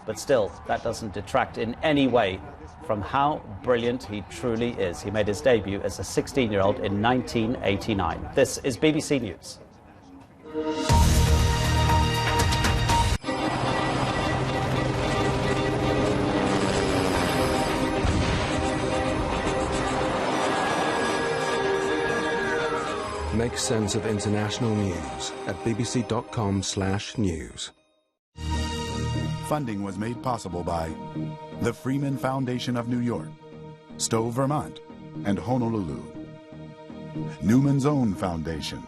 But still, that doesn't detract in any way from how brilliant he truly is. He made his debut as a 16-year-old in 1989. This is BBC News. Make sense of international news at bbc.com/news. Funding was made possible by the Freeman Foundation of New York, Stowe, Vermont, and Honolulu, Newman's Own Foundation,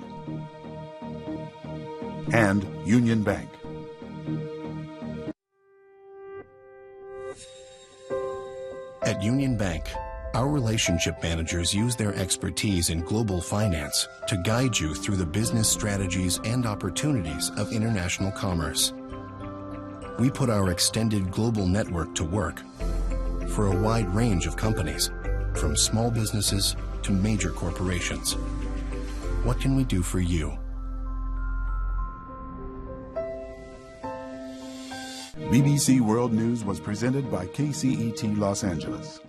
and Union Bank. At Union Bank, our relationship managers use their expertise in global finance to guide you through the business strategies and opportunities of international commerce. We put our extended global network to work for a wide range of companies, from small businesses to major corporations. What can we do for you? BBC World News was presented by KCET Los Angeles.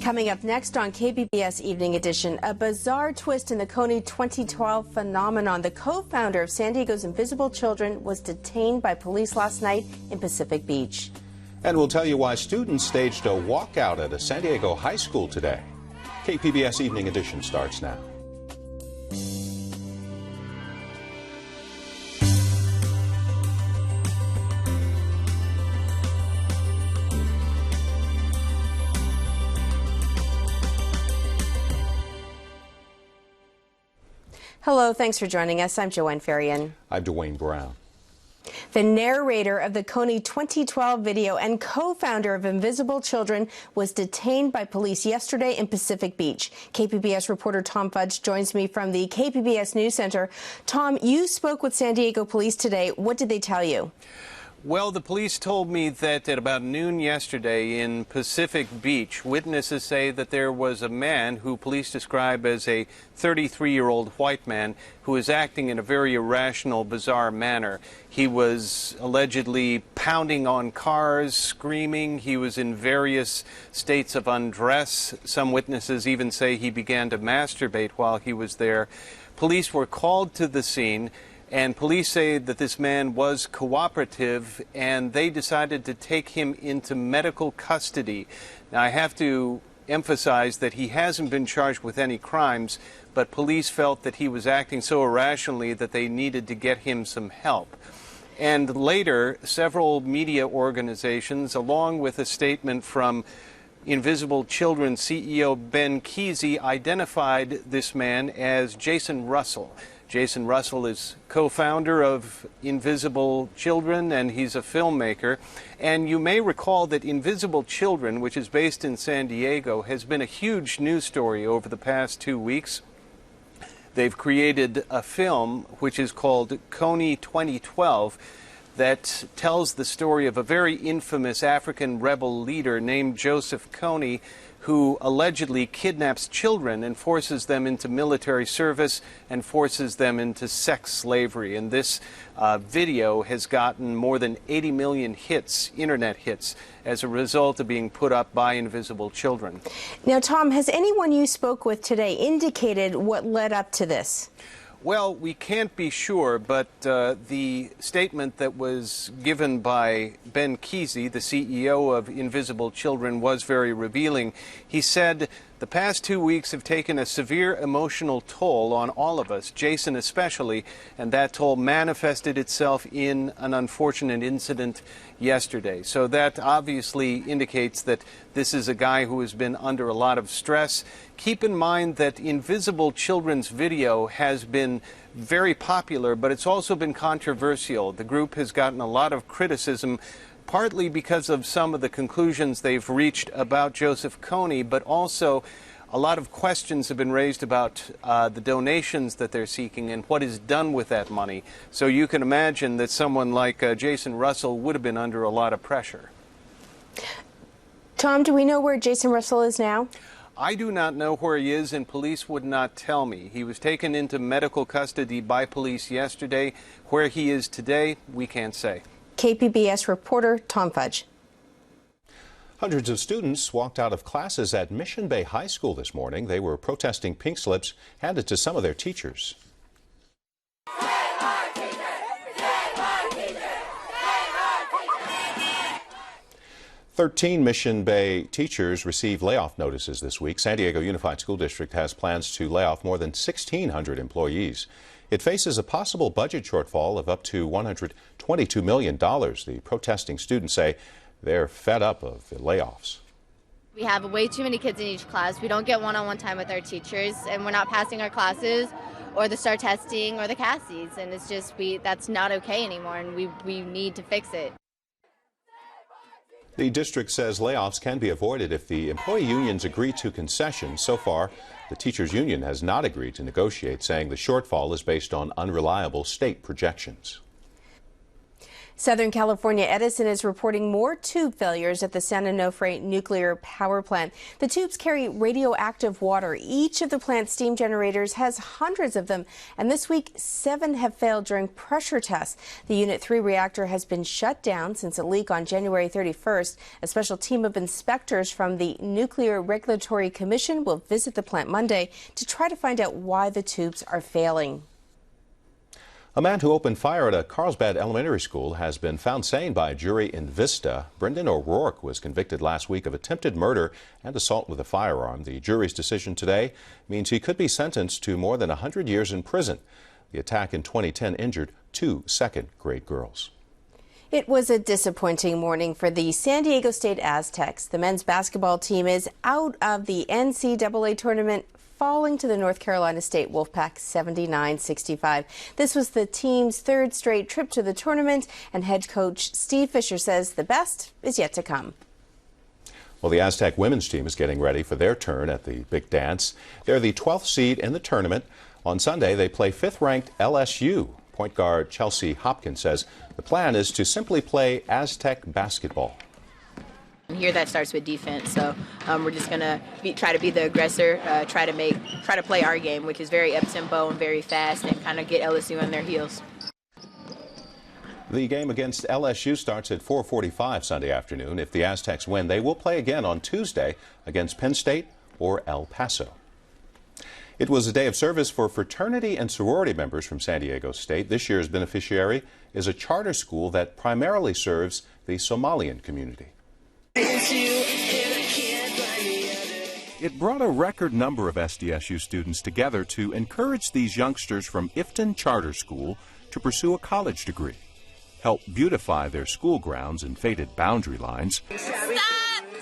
Coming up next on KPBS Evening Edition, a bizarre twist in the Kony 2012 phenomenon. The co-founder of San Diego's Invisible Children was detained by police last night in Pacific Beach. And we'll tell you why students staged a walkout at a San Diego high school today. KPBS Evening Edition starts now. Hello, thanks for joining us. I'm Joanne Farian. I'm Dwayne Brown. The narrator of the Kony 2012 video and co-founder of Invisible Children was detained by police yesterday in Pacific Beach. KPBS reporter Tom Fudge joins me from the KPBS News Center. Tom, you spoke with San Diego police today. What did they tell you? Well, the police told me that at about noon yesterday in Pacific Beach, witnesses say that there was a man who police describe as a 33-year-old white man who was acting in a very irrational, bizarre manner. He was allegedly pounding on cars, screaming. He was in various states of undress. Some witnesses even say he began to masturbate while he was there. Police were called to the scene. And police say that this man was cooperative, and they decided to take him into medical custody. Now, I have to emphasize that he hasn't been charged with any crimes, but police felt that he was acting so irrationally that they needed to get him some help. And later, several media organizations, along with a statement from Invisible Children CEO Ben Kesey, identified this man as Jason Russell. Jason Russell is co-founder of Invisible Children, and he's a filmmaker. And you may recall that Invisible Children, which is based in San Diego, has been a huge news story over the past 2 weeks. They've created a film which is called Kony 2012 that tells the story of a very infamous African rebel leader named Joseph Kony, who allegedly kidnaps children and forces them into military service and forces them into sex slavery. And this video has gotten more than 80 million hits, internet hits, as a result of being put up by Invisible Children. Now, Tom, has anyone you spoke with today indicated what led up to this? Well, we can't be sure, but the statement that was given by Ben Kesey, the CEO of Invisible Children, was very revealing. He said, "The past 2 weeks have taken a severe emotional toll on all of us, Jason especially, and that toll manifested itself in an unfortunate incident yesterday." So that obviously indicates that this is a guy who has been under a lot of stress. Keep in mind that Invisible Children's video has been very popular, but it's also been controversial. The group has gotten a lot of criticism, partly because of some of the conclusions they've reached about Joseph Kony, but also a lot of questions have been raised about the donations that they're seeking and what is done with that money. So you can imagine that someone like Jason Russell would have been under a lot of pressure. Tom, do we know where Jason Russell is now? I do not know where he is, and police would not tell me. He was taken into medical custody by police yesterday. Where he is today, we can't say. KPBS reporter Tom Fudge. Hundreds of students walked out of classes at Mission Bay High School this morning. They were protesting pink slips handed to some of their teachers. 13 Mission Bay teachers received layoff notices this week. San Diego Unified School District has plans to lay off more than 1,600 employees. It faces a possible budget shortfall of up to $122 million. The protesting students say they're fed up of the layoffs. We have way too many kids in each class. We don't get one-on-one time with our teachers, and we're not passing our classes or the STAR testing or the CASIs, and it's just that's not okay anymore, and we need to fix it. The district says layoffs can be avoided if the employee unions agree to concessions. So far, the teachers union has not agreed to negotiate, saying the shortfall is based on unreliable state projections. Southern California Edison is reporting more tube failures at the San Onofre nuclear power plant. The tubes carry radioactive water. Each of the plant's steam generators has hundreds of them, and this week 7 have failed during pressure tests. The Unit 3 reactor has been shut down since a leak on January 31st. A special team of inspectors from the Nuclear Regulatory Commission will visit the plant Monday to try to find out why the tubes are failing. A man who opened fire at a Carlsbad elementary school has been found sane by a jury in Vista. Brendan O'Rourke was convicted last week of attempted murder and assault with a firearm. The jury's decision today means he could be sentenced to more than 100 years in prison. The attack in 2010 injured 2 second-grade girls. It was a disappointing morning for the San Diego State Aztecs. The men's basketball team is out of the NCAA tournament, falling to the North Carolina State Wolfpack 79-65. This was the team's 3rd straight trip to the tournament, and head coach Steve Fisher says the best is yet to come. Well, the Aztec women's team is getting ready for their turn at the big dance. They're the 12th seed in the tournament. On Sunday, they play 5th-ranked LSU. Point guard Chelsea Hopkins says the plan is to simply play Aztec basketball. Here that starts with defense, so we're just gonna try to be the aggressor, try to play our game, which is very up-tempo and very fast, and kind of get LSU on their heels. The game against LSU starts at 4:45 Sunday afternoon. If the Aztecs win, they will play again on Tuesday against Penn State or El Paso. It was a day of service for fraternity and sorority members from San Diego State. This year's beneficiary is a charter school that primarily serves the Somalian community. It brought a record number of SDSU students together to encourage these youngsters from Ifton Charter School to pursue a college degree, help beautify their school grounds and faded boundary lines,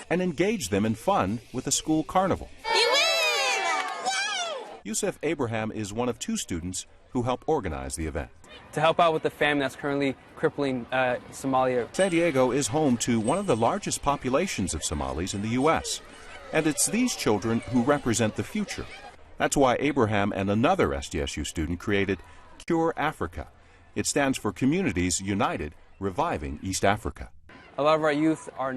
and engage them in fun with a school carnival. Yusuf Abraham is one of 2 students who help organize the event. To help out with the famine that's currently crippling Somalia. San Diego is home to one of the largest populations of Somalis in the U.S., and it's these children who represent the future. That's why Abraham and another SDSU student created Cure Africa. It stands for Communities United Reviving East Africa. A lot of our youth are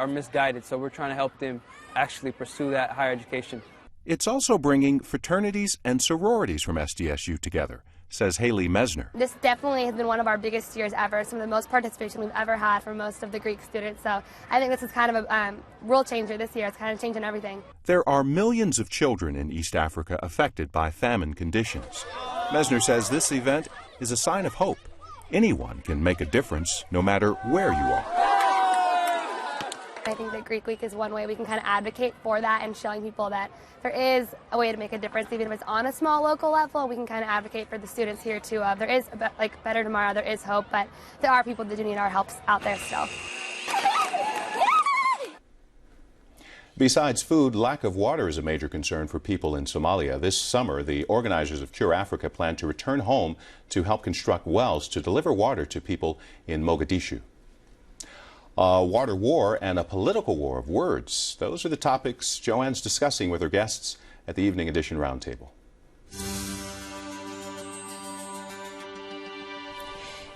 misguided, so we're trying to help them actually pursue that higher education. It's also bringing fraternities and sororities from SDSU together, says Haley Mesner. This definitely has been one of our biggest years ever, some of the most participation we've ever had for most of the Greek students. So I think this is kind of a world changer this year. It's kind of changing everything. There are millions of children in East Africa affected by famine conditions. Mesner says this event is a sign of hope. Anyone can make a difference, no matter where you are. I think that Greek Week is one way we can kind of advocate for that and showing people that there is a way to make a difference, even if it's on a small local level. We can kind of advocate for the students here too. There is better tomorrow. There is hope, but there are people that do need our help out there still. Besides food, lack of water is a major concern for people in Somalia. This summer, the organizers of Cure Africa plan to return home to help construct wells to deliver water to people in Mogadishu. A water war and a political war of words. Those are the topics Joanne's discussing with her guests at the Evening Edition Roundtable.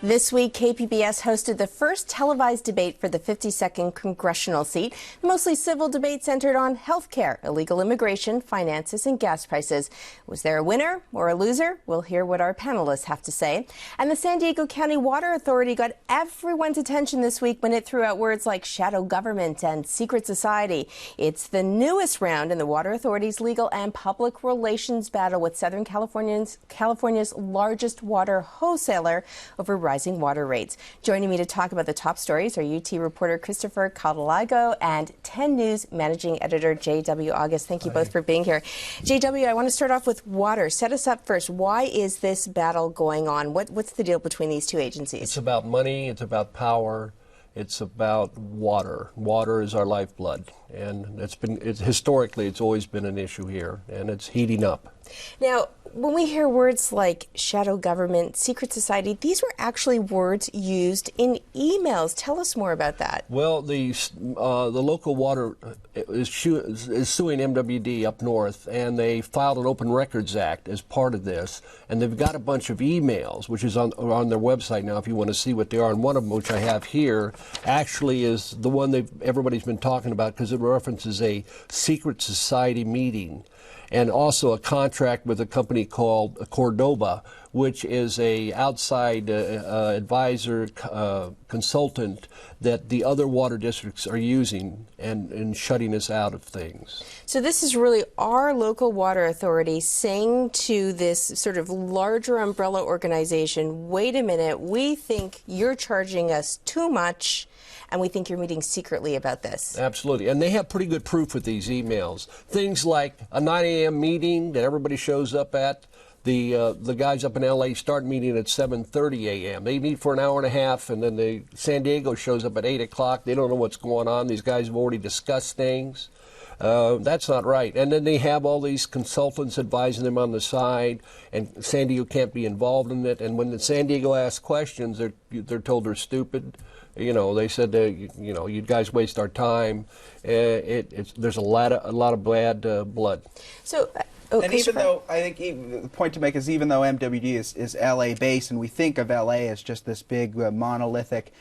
This week, KPBS hosted the first televised debate for the 52nd congressional seat. The mostly civil debate centered on health care, illegal immigration, finances, and gas prices. Was there a winner or a loser? We'll hear what our panelists have to say. And the San Diego County Water Authority got everyone's attention this week when it threw out words like shadow government and secret society. It's the newest round in the Water Authority's legal and public relations battle with Southern California's largest water wholesaler over rising water rates. Joining me to talk about the top stories are UT reporter Christopher Caldelago and 10 News managing editor J.W. August. Thank you both for being here. J.W., I want to start off with water. Set us up first. Why is this battle going on? What's the deal between these two agencies? It's about money. It's about power. It's about water. Water is our lifeblood, and historically it's always been an issue here, and it's heating up. Now, when we hear words like shadow government, secret society, these were actually words used in emails. Tell us more about that. Well, the local water is suing MWD up north, and they filed an Open Records Act as part of this, and they've got a bunch of emails, which is on their website now if you want to see what they are, and one of them, which I have here, actually is the one that everybody's been talking about because it references a secret society meeting, and also a contract with a company called Cordoba, which is a outside advisor consultant that the other water districts are using and shutting us out of things. So this is really our local water authority saying to this sort of larger umbrella organization, wait a minute, we think you're charging us too much, and we think you're meeting secretly about this. Absolutely. And they have pretty good proof with these emails. Things like a 9 a.m. meeting that everybody shows up at. The guys up in L.A. start meeting at 7:30 a.m. They meet for an hour and a half, and then San Diego shows up at 8 o'clock. They don't know what's going on. These guys have already discussed things. That's not right. And then they have all these consultants advising them on the side, and San Diego can't be involved in it. And when the San Diego asks questions, they're told they're stupid. You know, they said, you guys waste our time. There's a lot of bad blood. So. And even though, I think the point to make is even though MWD is LA based and we think of LA as just this big monolithic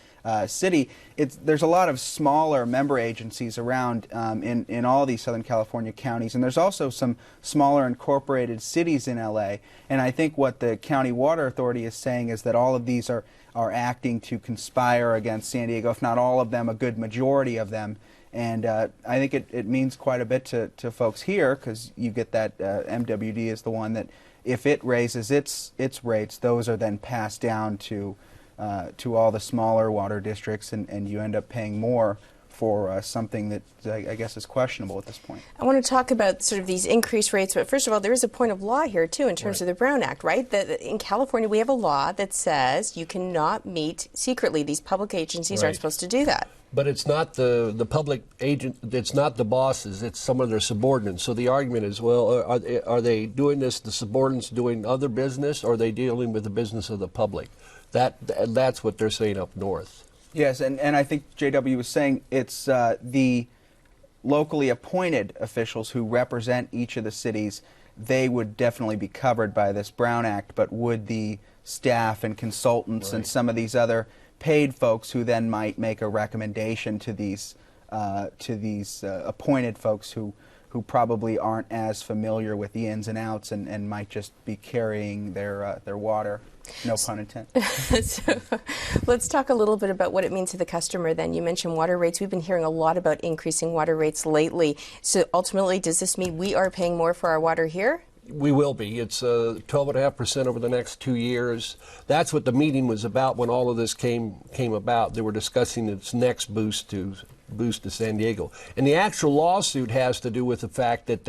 city, there's a lot of smaller member agencies around in all these Southern California counties, and there's also some smaller incorporated cities in LA. And I think what the County Water Authority is saying is that all of these are acting to conspire against San Diego, if not all of them, a good majority of them. And I think it means quite a bit to folks here, because you get that MWD is the one that if it raises its rates, those are then passed down to all the smaller water districts, and you end up paying more for something that I guess is questionable at this point. I want to talk about sort of these increased rates, but first of all, there is a point of law here too in terms of the Brown Act, right? In California, we have a law that says you cannot meet secretly. These public agencies aren't supposed to do that. But it's not the public agent, it's not the bosses, it's some of their subordinates. So the argument is, well, are they doing this, the subordinates doing other business, or are they dealing with the business of the public? That's what they're saying up north. Yes, and I think J.W. was saying it's the locally appointed officials who represent each of the cities. They would definitely be covered by this Brown Act, but would the staff and consultants and some of these other paid folks who then might make a recommendation to these appointed folks who probably aren't as familiar with the ins and outs and might just be carrying their water. No pun intended. So let's talk a little bit about what it means to the customer then. You mentioned water rates. We've been hearing a lot about increasing water rates lately. So ultimately, does this mean we are paying more for our water here? We will be. It's 12.5% over the next 2 years. That's what the meeting was about when all of this came about. They were discussing its next boost to San Diego. And the actual lawsuit has to do with the fact that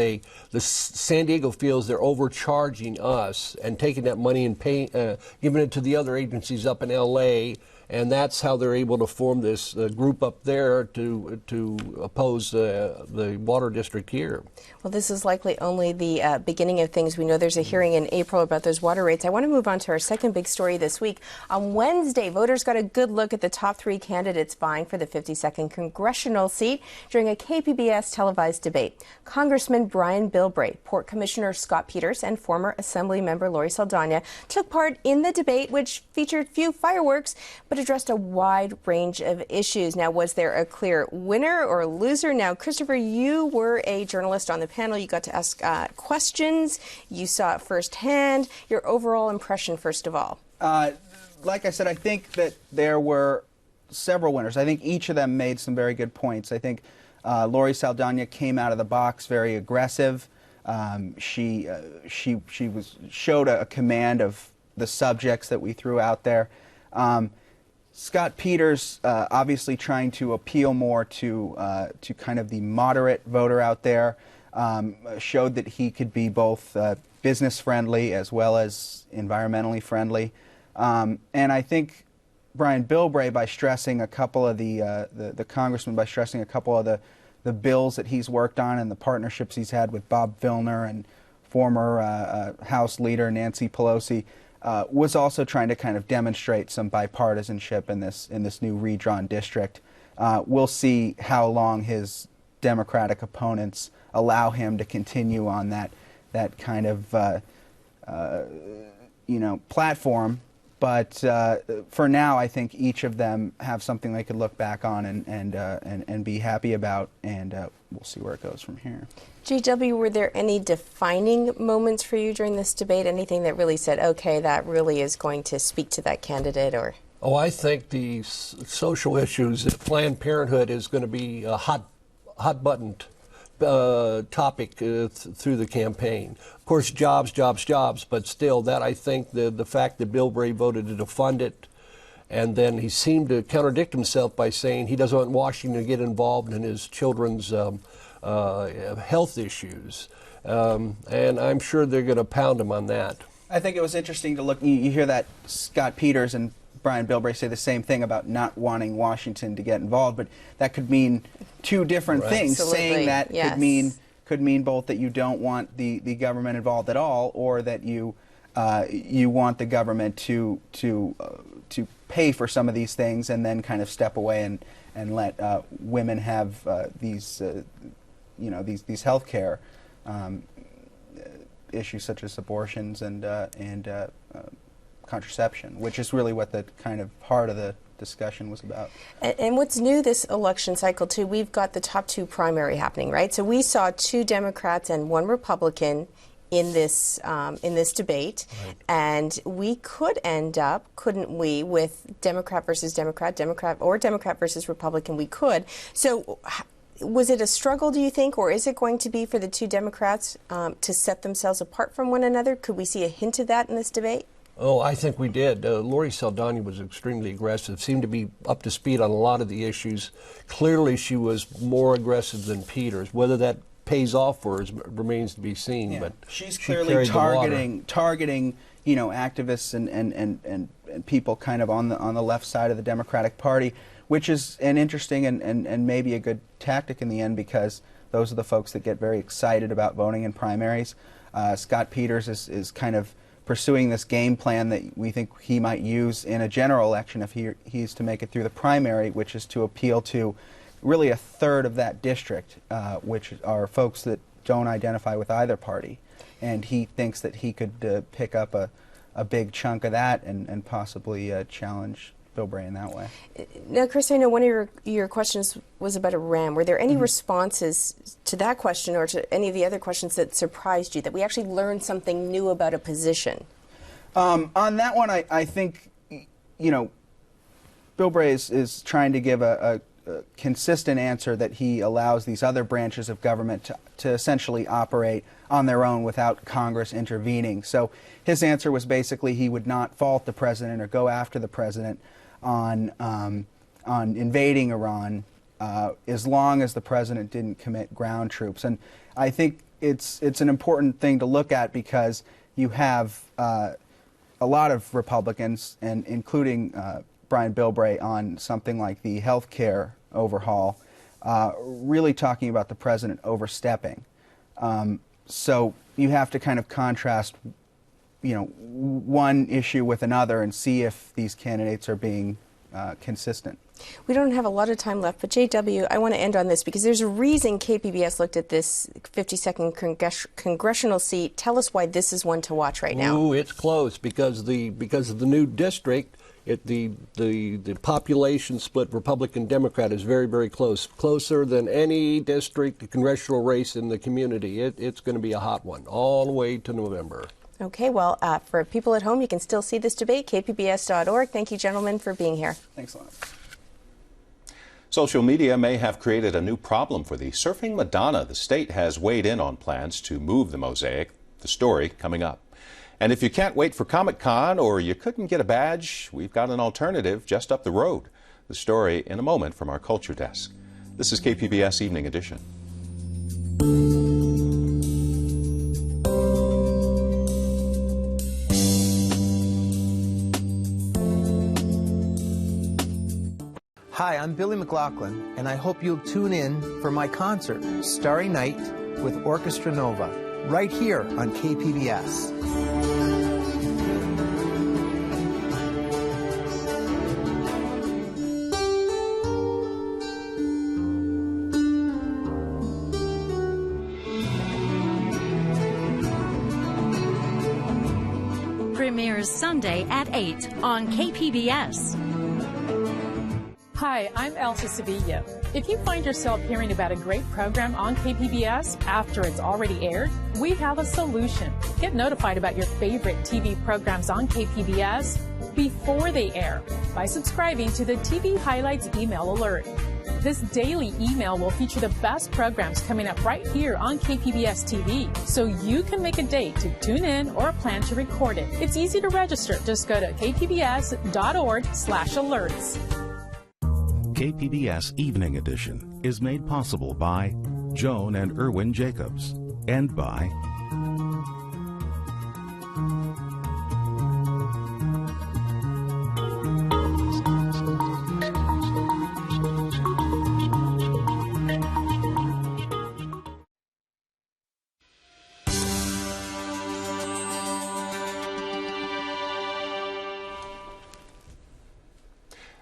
San Diego feels they're overcharging us and taking that money and giving it to the other agencies up in L.A. And that's how they're able to form this group up there to oppose the water district here. Well, this is likely only the beginning of things. We know there's a hearing in April about those water rates. I want to move on to our second big story this week. On Wednesday, voters got a good look at the top 3 candidates vying for the 52nd congressional seat during a KPBS televised debate. Congressman Brian Bilbray, Port Commissioner Scott Peters, and former Assembly member Lori Saldana took part in the debate, which featured few fireworks, but addressed a wide range of issues. Now, was there a clear winner or loser? Now, Christopher, you were a journalist on the panel. You got to ask questions. You saw it firsthand. Your overall impression, first of all. Like I said, I think that there were several winners. I think each of them made some very good points. I think Lori Saldana came out of the box very aggressive. She showed a command of the subjects that we threw out there. Scott Peters, obviously trying to appeal more to kind of the moderate voter out there, showed that he could be both business friendly as well as environmentally friendly. And I think Brian Bilbray, by stressing a couple of the congressman, by stressing a couple of the bills that he's worked on and the partnerships he's had with Bob Filner and former House Leader Nancy Pelosi, was also trying to kind of demonstrate some bipartisanship in this new redrawn district. We'll see how long his Democratic opponents allow him to continue on that kind of platform. But for now, I think each of them have something they could look back on and be happy about, and we'll see where it goes from here. GW, were there any defining moments for you during this debate? Anything that really said, okay, that really is going to speak to that candidate? Or? Oh, I think the social issues, Planned Parenthood is going to be a hot-buttoned topic through the campaign. Of course, jobs, but still, that I think the fact that Bilbray voted to defund it, and then he seemed to contradict himself by saying he doesn't want Washington to get involved in his children's health issues, and I'm sure they're going to pound him on that. I think it was interesting to look. You hear that Scott Peters and Brian Bilbray say the same thing about not wanting Washington to get involved, but that could mean two different things. Absolutely. Saying that Yes. could mean both that you don't want the government involved at all, or that you want the government to pay for some of these things and then kind of step away and let women have these health care issues such as abortions and contraception, which is really what the kind of heart of the discussion was about. And what's new this election cycle, too, we've got the top 2 primary happening, right? So we saw 2 Democrats and 1 Republican in this debate, right. And we could end up, couldn't we, with Democrat versus Democrat, Democrat versus Republican. We could. So was it a struggle, do you think, or is it going to be for the 2 Democrats to set themselves apart from one another? Could we see a hint of that in this debate? Oh, I think we did. Lori Saldana was extremely aggressive, seemed to be up to speed on a lot of the issues. Clearly, she was more aggressive than Peters. Whether that pays off for her remains to be seen. Yeah. But she's clearly targeting activists and people kind of on the left side of the Democratic Party, which is an interesting and maybe a good tactic in the end, because those are the folks that get very excited about voting in primaries. Scott Peters is kind of pursuing this game plan that we think he might use in a general election if he's to make it through the primary, which is to appeal to really a third of that district, which are folks that don't identify with either party. And he thinks that he could pick up a big chunk of that and possibly challenge Bilbray in that way. Now, Chris, I know one of your questions was about Iran. Were there any responses to that question or to any of the other questions that surprised you, that we actually learned something new about a position? On that one, I think, Bilbray is trying to give a consistent answer that he allows these other branches of government to essentially operate on their own without Congress intervening. So his answer was basically he would not fault the president or go after the president on invading Iran as long as the president didn't commit ground troops. And I think it's an important thing to look at, because you have a lot of Republicans, and including Brian Bilbray on something like the healthcare overhaul, really talking about the president overstepping. So you have to kind of contrast, one issue with another and see if these candidates are being consistent. We don't have a lot of time left, but JW, I want to end on this because there's a reason KPBS looked at this 52nd congressional seat. Tell us why this is one to watch right now. Ooh, it's close because of the new district. The population split Republican-Democrat is very, very close, closer than any district congressional race in the community. It's going to be a hot one all the way to November. Okay, well, for people at home, you can still see this debate, kpbs.org. Thank you, gentlemen, for being here. Thanks a lot. Social media may have created a new problem for the Surfing Madonna. The state has weighed in on plans to move the mosaic. The story coming up. And if you can't wait for Comic-Con or you couldn't get a badge, we've got an alternative just up the road. The story in a moment from our Culture Desk. This is KPBS Evening Edition. Hi, I'm Billy McLaughlin, and I hope you'll tune in for my concert, Starry Night with Orchestra Nova, right here on KPBS. Premieres Sunday at 8 on KPBS. Hi, I'm Elsa Sevilla. If you find yourself hearing about a great program on KPBS after it's already aired, we have a solution. Get notified about your favorite TV programs on KPBS before they air by subscribing to the TV Highlights email alert. This daily email will feature the best programs coming up right here on KPBS TV, so you can make a date to tune in or plan to record it. It's easy to register. Just go to kpbs.org/alerts. KPBS Evening Edition is made possible by Joan and Irwin Jacobs and by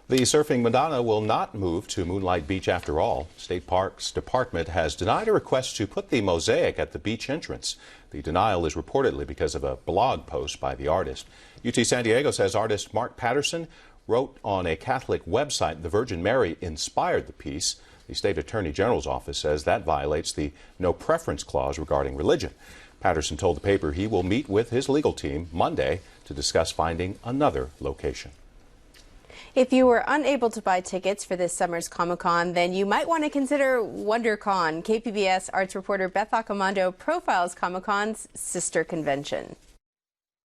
The Surfing Madonna will not move to Moonlight Beach after all. State Parks Department has denied a request to put the mosaic at the beach entrance. The denial is reportedly because of a blog post by the artist. UT San Diego says artist Mark Patterson wrote on a Catholic website the Virgin Mary inspired the piece. The State Attorney General's office says that violates the no preference clause regarding religion. Patterson told the paper he will meet with his legal team Monday to discuss finding another location. If you were unable to buy tickets for this summer's Comic-Con, then you might want to consider WonderCon. KPBS arts reporter Beth Accomando profiles Comic-Con's sister convention.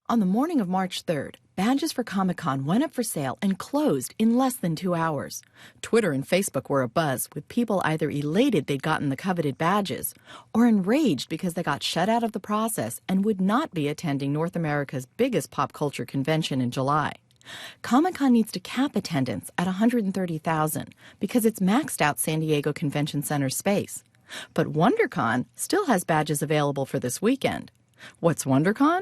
On the morning of March 3rd, badges for Comic-Con went up for sale and closed in less than 2 hours. Twitter and Facebook were abuzz, with people either elated they'd gotten the coveted badges or enraged because they got shut out of the process and would not be attending North America's biggest pop culture convention in July. Comic-Con needs to cap attendance at 130,000 because it's maxed out San Diego Convention Center space. But WonderCon still has badges available for this weekend. What's WonderCon?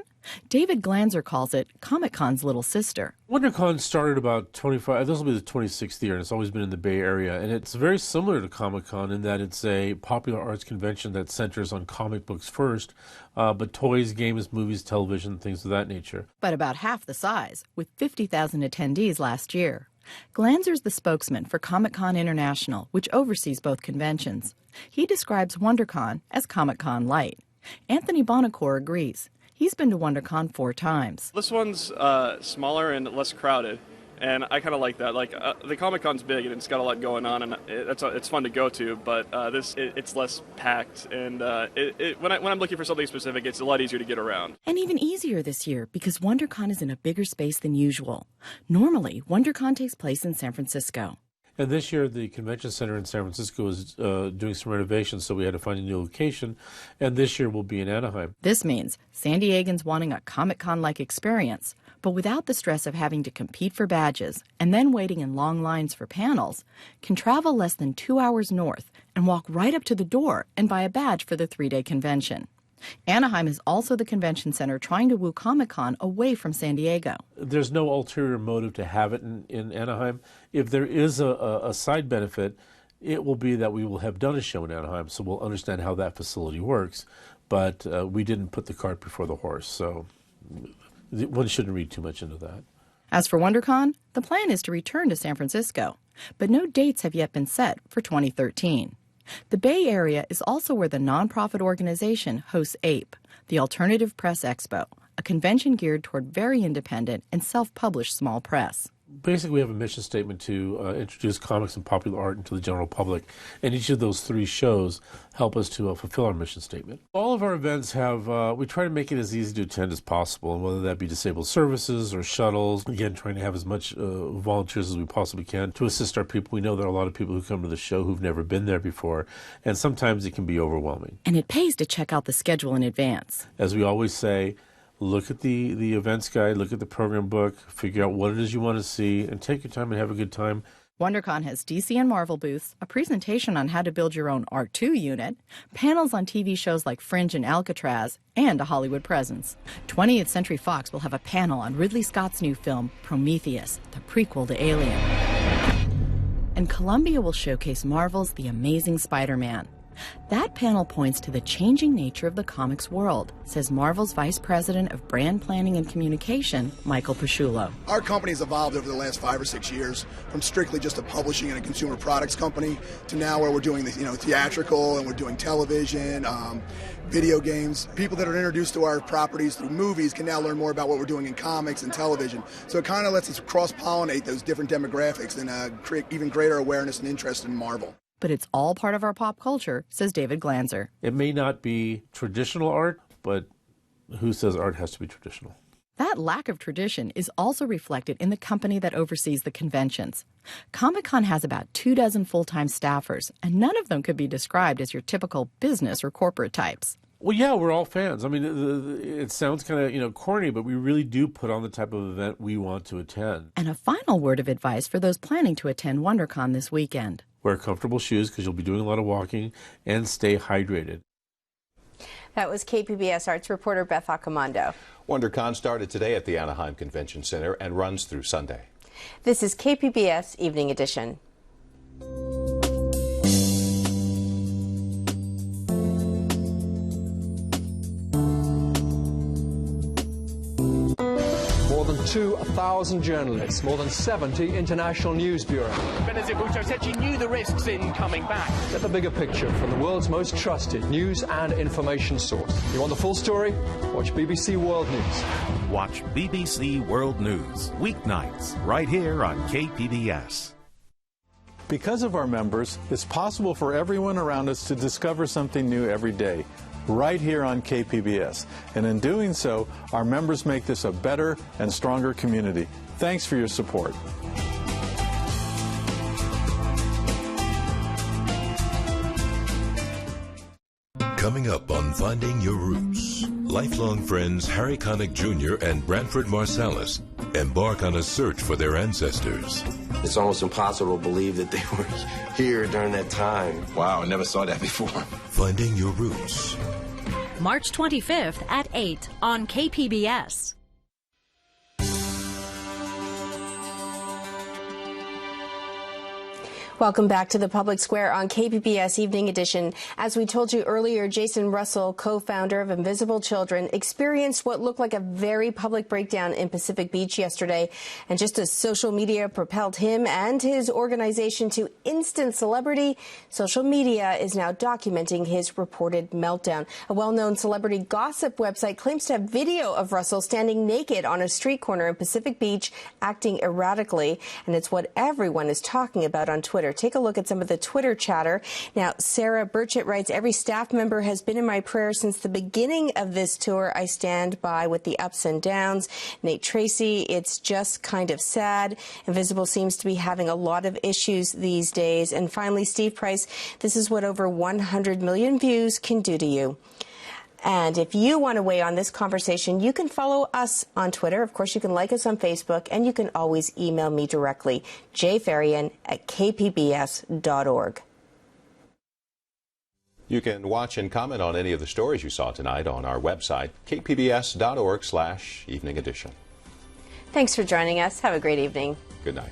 David Glanzer calls it Comic-Con's little sister. WonderCon started about 25, this will be the 26th year, and it's always been in the Bay Area. And it's very similar to Comic-Con in that it's a popular arts convention that centers on comic books first, but toys, games, movies, television, things of that nature. But about half the size, with 50,000 attendees last year. Glanzer's the spokesman for Comic-Con International, which oversees both conventions. He describes WonderCon as Comic-Con Light. Anthony Bonacore agrees. He's been to WonderCon 4 times. This one's smaller and less crowded, and I kind of like that. Like the Comic-Con's big and it's got a lot going on, and it's fun to go to. But it's less packed, and when I'm looking for something specific, it's a lot easier to get around. And even easier this year because WonderCon is in a bigger space than usual. Normally, WonderCon takes place in San Francisco. And this year, the convention center in San Francisco is doing some renovations, so we had to find a new location. And this year, we'll be in Anaheim. This means San Diegans wanting a Comic-Con-like experience but without the stress of having to compete for badges and then waiting in long lines for panels, can travel less than 2 hours north and walk right up to the door and buy a badge for the 3-day convention. Anaheim is also the convention center trying to woo Comic-Con away from San Diego. There's no ulterior motive to have it in Anaheim. If there is a side benefit, it will be that we will have done a show in Anaheim, so we'll understand how that facility works. But we didn't put the cart before the horse, so one shouldn't read too much into that. As for WonderCon, the plan is to return to San Francisco, but no dates have yet been set for 2013. The Bay Area is also where the nonprofit organization hosts APE, the Alternative Press Expo, a convention geared toward very independent and self-published small press. Basically, we have a mission statement to introduce comics and popular art into the general public, and each of those 3 shows help us to fulfill our mission statement. All of our events have, we try to make it as easy to attend as possible, and whether that be disabled services or shuttles, again, trying to have as much volunteers as we possibly can to assist our people. We know there are a lot of people who come to the show who've never been there before, and sometimes it can be overwhelming. And it pays to check out the schedule in advance. As we always say, look at the events guide, look at the program book, figure out what it is you want to see, and take your time and have a good time. WonderCon has DC and Marvel booths, a presentation on how to build your own Art 2 unit, panels on TV shows like Fringe and Alcatraz, and a Hollywood presence. 20th Century Fox will have a panel on Ridley Scott's new film, Prometheus, the prequel to Alien. And Columbia will showcase Marvel's The Amazing Spider-Man. That panel points to the changing nature of the comics world, says Marvel's Vice President of Brand Planning and Communication, Michael Pasciullo. Our company has evolved over the last 5 or 6 years from strictly just a publishing and a consumer products company to now where we're doing the theatrical and we're doing television, video games. People that are introduced to our properties through movies can now learn more about what we're doing in comics and television. So it kind of lets us cross-pollinate those different demographics and create even greater awareness and interest in Marvel. But it's all part of our pop culture, says David Glanzer. It may not be traditional art, but who says art has to be traditional? That lack of tradition is also reflected in the company that oversees the conventions. Comic-Con has about 24 full-time staffers, and none of them could be described as your typical business or corporate types. Well, yeah, we're all fans. I mean, it sounds kind of, corny, but we really do put on the type of event we want to attend. And a final word of advice for those planning to attend WonderCon this weekend. Wear comfortable shoes because you'll be doing a lot of walking, and stay hydrated. That was KPBS Arts reporter Beth Accomando. WonderCon started today at the Anaheim Convention Center and runs through Sunday. This is KPBS Evening Edition. More than 2,000 journalists, more than 70 international news bureaus. Benazir Bhutto said she knew the risks in coming back. Get the bigger picture from the world's most trusted news and information source. You want the full story? Watch BBC World News. Watch BBC World News, weeknights, right here on KPBS. Because of our members, it's possible for everyone around us to discover something new every day, right here on KPBS. And in doing so, our members make this a better and stronger community. Thanks for your support. Coming up on Finding Your Roots, lifelong friends Harry Connick Jr. and Branford Marsalis embark on a search for their ancestors. It's almost impossible to believe that they were here during that time. Wow, I never saw that before. Finding Your Roots. March 25th at 8 on KPBS. Welcome back to the Public Square on KPBS Evening Edition. As we told you earlier, Jason Russell, co-founder of Invisible Children, experienced what looked like a very public breakdown in Pacific Beach yesterday. And just as social media propelled him and his organization to instant celebrity, social media is now documenting his reported meltdown. A well-known celebrity gossip website claims to have video of Russell standing naked on a street corner in Pacific Beach, acting erratically. And it's what everyone is talking about on Twitter. Take a look at some of the Twitter chatter. Now, Sarah Burchett writes, every staff member has been in my prayers since the beginning of this tour. I stand by with the ups and downs. Nate Tracy, it's just kind of sad. Invisible seems to be having a lot of issues these days. And finally, Steve Price, this is what over 100 million views can do to you. And if you want to weigh on this conversation, you can follow us on Twitter. Of course, you can like us on Facebook, and you can always email me directly, jfarian@kpbs.org. You can watch and comment on any of the stories you saw tonight on our website, kpbs.org/evening edition. Thanks for joining us. Have a great evening. Good night.